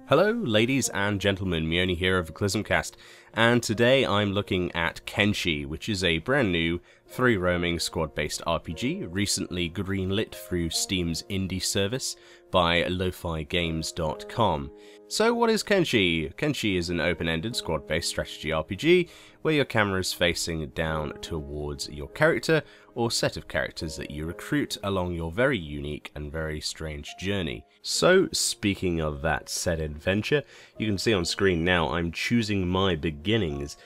Hello ladies and gentlemen, Meoni here of the Clismcast, and today I'm looking at Kenshi, which is a brand new free-roaming squad-based RPG, recently greenlit through Steam's indie service by lofigames.com. So what is Kenshi? Kenshi is an open-ended squad-based strategy RPG where your camera is facing down towards your character or set of characters that you recruit along your very unique and very strange journey. So speaking of that said adventure, you can see on screen now I'm choosing my beginnings.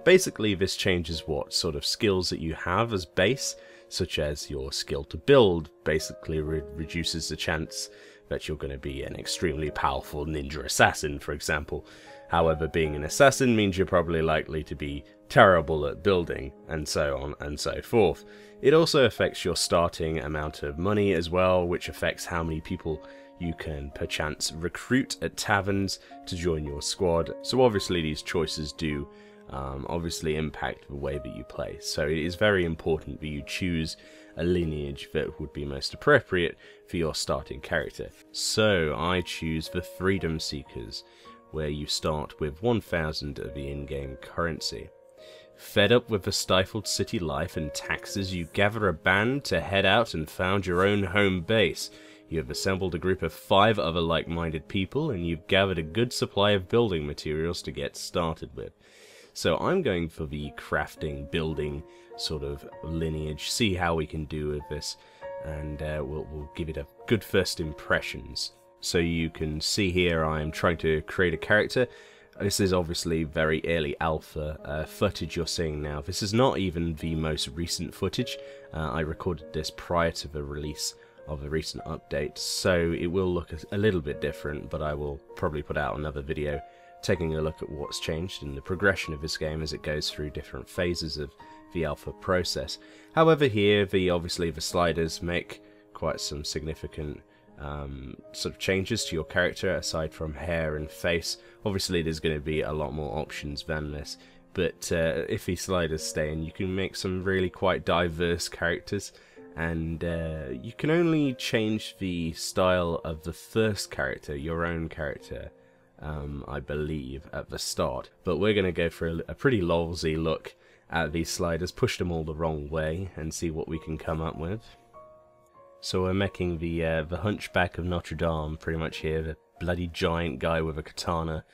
Basically this changes what sort of skills that you have as base, such as your skill to build basically reduces the chance that you're going to be an extremely powerful ninja assassin, for example. However, being an assassin means you're probably likely to be terrible at building, and so on and so forth. It also affects your starting amount of money as well, which affects how many people you can perchance recruit at taverns to join your squad. So obviously these choices do obviously impact the way that you play. So it is very important that you choose a lineage that would be most appropriate for your starting character. So I choose the Freedom Seekers, where you start with 1,000 of the in-game currency. Fed up with the stifled city life and taxes, you gather a band to head out and found your own home base. You have assembled a group of 5 other like-minded people, and you've gathered a good supply of building materials to get started with. So I'm going for the crafting, building sort of lineage, see how we can do with this, and we'll give it a good first impressions. So you can see here I'm trying to create a character. This is obviously very early alpha footage you're seeing now. This is not even the most recent footage. I recorded this prior to the release of the recent update, so it will look a little bit different, but I will probably put out another video taking a look at what's changed in the progression of this game as it goes through different phases of the alpha process. However, here obviously the sliders make quite some significant sort of changes to your character aside from hair and face. Obviously there's going to be a lot more options than this, but if these sliders stay in, you can make some really quite diverse characters, and you can only change the style of the first character, your own character, I believe, at the start. But we're going to go for a pretty lolsy look at these sliders, push them all the wrong way, and see what we can come up with. So we're making the Hunchback of Notre Dame pretty much here, the bloody giant guy with a katana,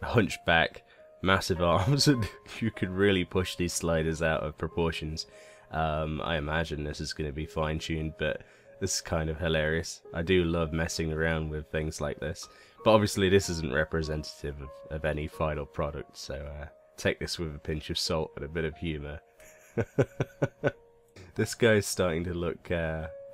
a hunchback, massive arms, and you could really push these sliders out of proportions. I imagine this is going to be fine-tuned, but this is kind of hilarious. I do love messing around with things like this, but obviously this isn't representative of any final product, so take this with a pinch of salt and a bit of humour. This guy's starting to look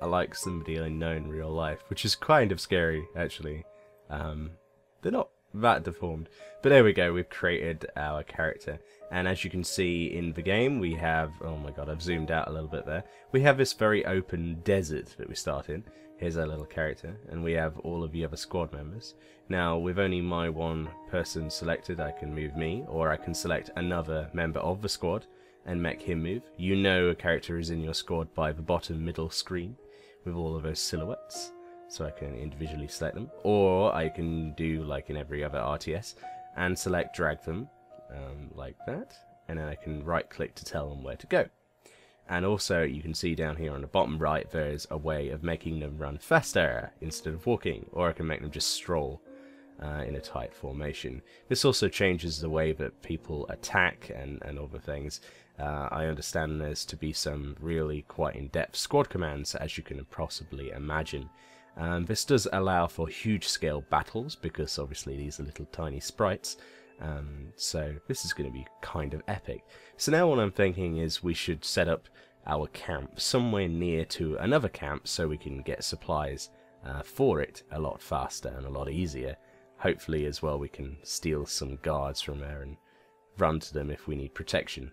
like somebody I know in real life, which is kind of scary, actually. They're not that deformed. But there we go, we've created our character. And as you can see in the game, we have, oh my god, I've zoomed out a little bit there. We have this very open desert that we start in. Here's our little character, and we have all of the other squad members. Now, with only my one person selected, I can move me, or I can select another member of the squad and make him move. You know a character is in your squad by the bottom middle screen with all of those silhouettes, so I can individually select them, or I can do like in every other RTS and select drag them like that, and then I can right click to tell them where to go. And also you can see down here on the bottom right there's a way of making them run faster instead of walking, or I can make them just stroll in a tight formation. This also changes the way that people attack and other things. I understand there's to be some really quite in-depth squad commands, as you can possibly imagine. This does allow for huge scale battles, because obviously these are little tiny sprites, so this is going to be kind of epic. So now what I'm thinking is we should set up our camp somewhere near to another camp so we can get supplies for it a lot faster and a lot easier. Hopefully as well we can steal some guards from there and run to them if we need protection.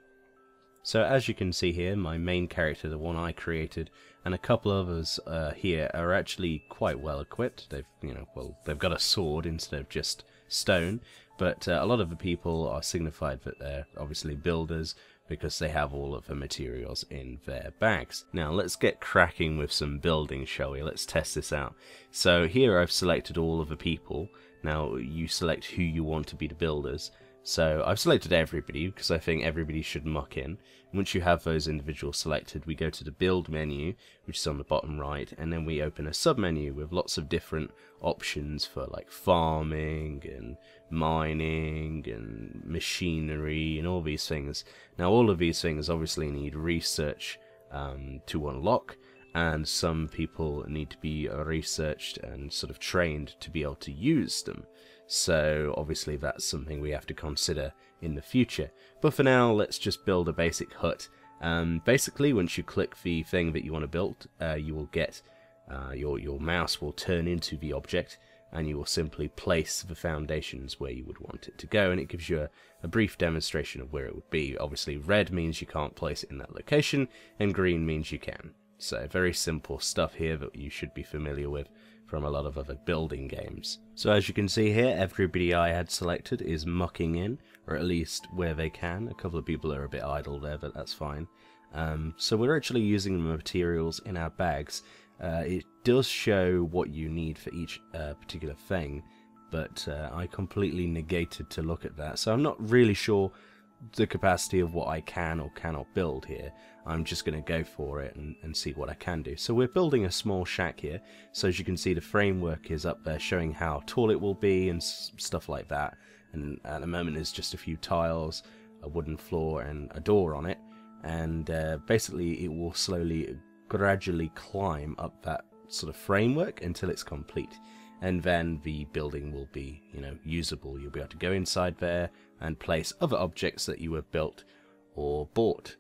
So as you can see here, my main character, the one I created, and a couple others here are actually quite well equipped. They've got a sword instead of just stone, but a lot of the people are signified that they're obviously builders because they have all of the materials in their bags. Now let's get cracking with some building, shall we? Let's test this out. So here I've selected all of the people Now you select who you want to be the builders. So I've selected everybody because I think everybody should muck in. Once you have those individuals selected, we go to the build menu, which is on the bottom right, and then we open a sub-menu with lots of different options for like farming and mining and machinery and all these things. Now all of these things obviously need research to unlock, and some people need to be researched and sort of trained to be able to use them. So obviously that's something we have to consider in the future. But for now, let's just build a basic hut. Basically, once you click the thing that you want to build, you will get your mouse will turn into the object, and you will simply place the foundations where you would want it to go, and it gives you a brief demonstration of where it would be. Obviously, red means you can't place it in that location, and green means you can. So very simple stuff here that you should be familiar with from a lot of other building games. So as you can see here, everybody I had selected is mucking in, or at least where they can. A couple of people are a bit idle there, but that's fine. So we're actually using the materials in our bags. It does show what you need for each particular thing, but I completely negated to look at that, so I'm not really sure the capacity of what I can or cannot build here. I'm just going to go for it and see what I can do. So we're building a small shack here, so as you can see the framework is up there showing how tall it will be and stuff like that, and at the moment there's just a few tiles, a wooden floor and a door on it, and basically it will gradually climb up that sort of framework until it's complete, and then the building will be, usable. You'll be able to go inside there and place other objects that you have built or bought.